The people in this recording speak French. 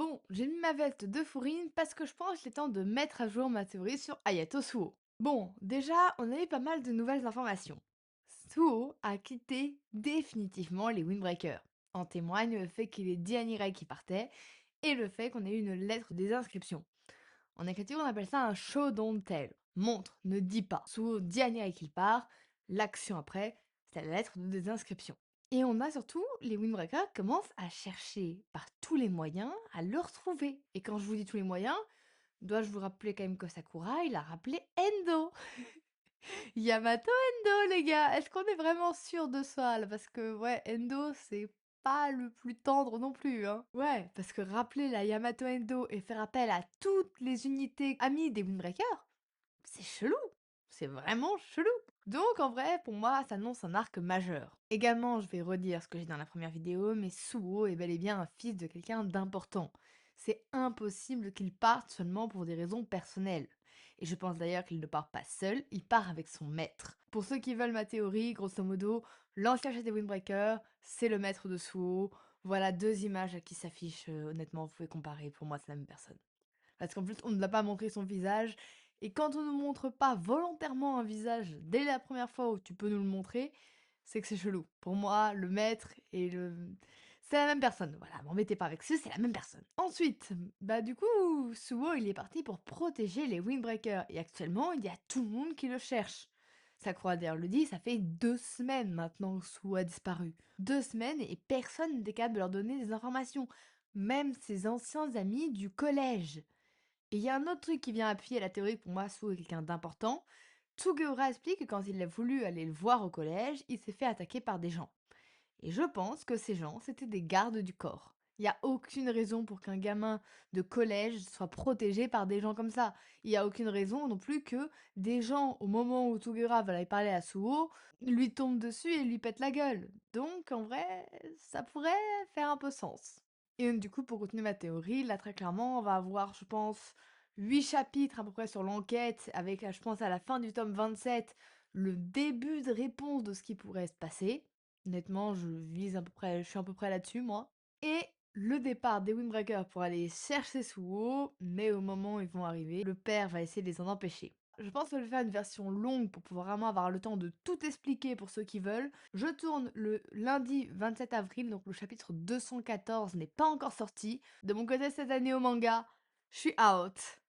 Bon, j'ai mis ma veste de fourrine parce que je pense qu'il est temps de mettre à jour ma théorie sur Ayato Suo. Bon, déjà, on a eu pas mal de nouvelles informations. Suo a quitté définitivement les Windbreakers. En témoigne le fait qu'il est Dianirai qui partait et le fait qu'on ait eu une lettre des inscriptions. En écriture, on appelle ça un show don't tell. Montre, ne dis pas. Suo Dianirai qu'il part, l'action après, c'est la lettre de désinscription. Et on a surtout, les Windbreakers commencent à chercher par tous les moyens à le retrouver. Et quand je vous dis tous les moyens, dois-je vous rappeler quand même que Sakura, il a rappelé Endo. Yamato Endo, les gars. Est-ce qu'on est vraiment sûr de ça là? Parce que, ouais, Endo, c'est pas le plus tendre non plus, hein. Ouais, parce que rappeler la Yamato Endo et faire appel à toutes les unités amies des Windbreakers, c'est chelou. C'est vraiment chelou. Donc en vrai, pour moi, ça annonce un arc majeur. Également, je vais redire ce que j'ai dit dans la première vidéo, mais Suo est bel et bien un fils de quelqu'un d'important. C'est impossible qu'il parte seulement pour des raisons personnelles. Et je pense d'ailleurs qu'il ne part pas seul, il part avec son maître. Pour ceux qui veulent ma théorie, grosso modo, l'ancien chef des Windbreakers, c'est le maître de Suo. Voilà deux images qui s'affichent, honnêtement, vous pouvez comparer, pour moi c'est la même personne. Parce qu'en plus, on ne l'a pas montré son visage. Et quand on ne montre pas volontairement un visage dès la première fois où tu peux nous le montrer, c'est que c'est chelou. Pour moi, le maître et le... C'est la même personne. Voilà, m'embêtez pas avec ça, c'est la même personne. Ensuite, bah du coup, Suo, il est parti pour protéger les Windbreakers. Et actuellement, il y a tout le monde qui le cherche. Sakura d'ailleurs le dit, ça fait 2 semaines maintenant que Suo a disparu. 2 semaines et personne n'était capable de leur donner des informations. Même ses anciens amis du collège. Et il y a un autre truc qui vient appuyer la théorie que pour moi, Sue est quelqu'un d'important. Tsugeura explique que quand il a voulu aller le voir au collège, il s'est fait attaquer par des gens. Et je pense que ces gens, c'était des gardes du corps. Il n'y a aucune raison pour qu'un gamin de collège soit protégé par des gens comme ça. Il n'y a aucune raison non plus que des gens, au moment où Tsugeura va aller parler à Suo, lui tombent dessus et lui pètent la gueule. Donc, en vrai, ça pourrait faire un peu sens. Et donc, du coup, pour continuer ma théorie, là, très clairement, on va avoir, je pense, 8 chapitres à peu près sur l'enquête, avec, je pense, à la fin du tome 27, le début de réponse de ce qui pourrait se passer. Honnêtement, je vise à peu près, je suis à peu près là-dessus, moi. Et le départ des Windbreakers pour aller chercher Suo, mais au moment où ils vont arriver, le père va essayer de les en empêcher. Je pense que je vais faire une version longue pour pouvoir vraiment avoir le temps de tout expliquer pour ceux qui veulent. Je tourne le lundi 27 avril, donc le chapitre 214 n'est pas encore sorti. De mon côté, cette année au manga, je suis out.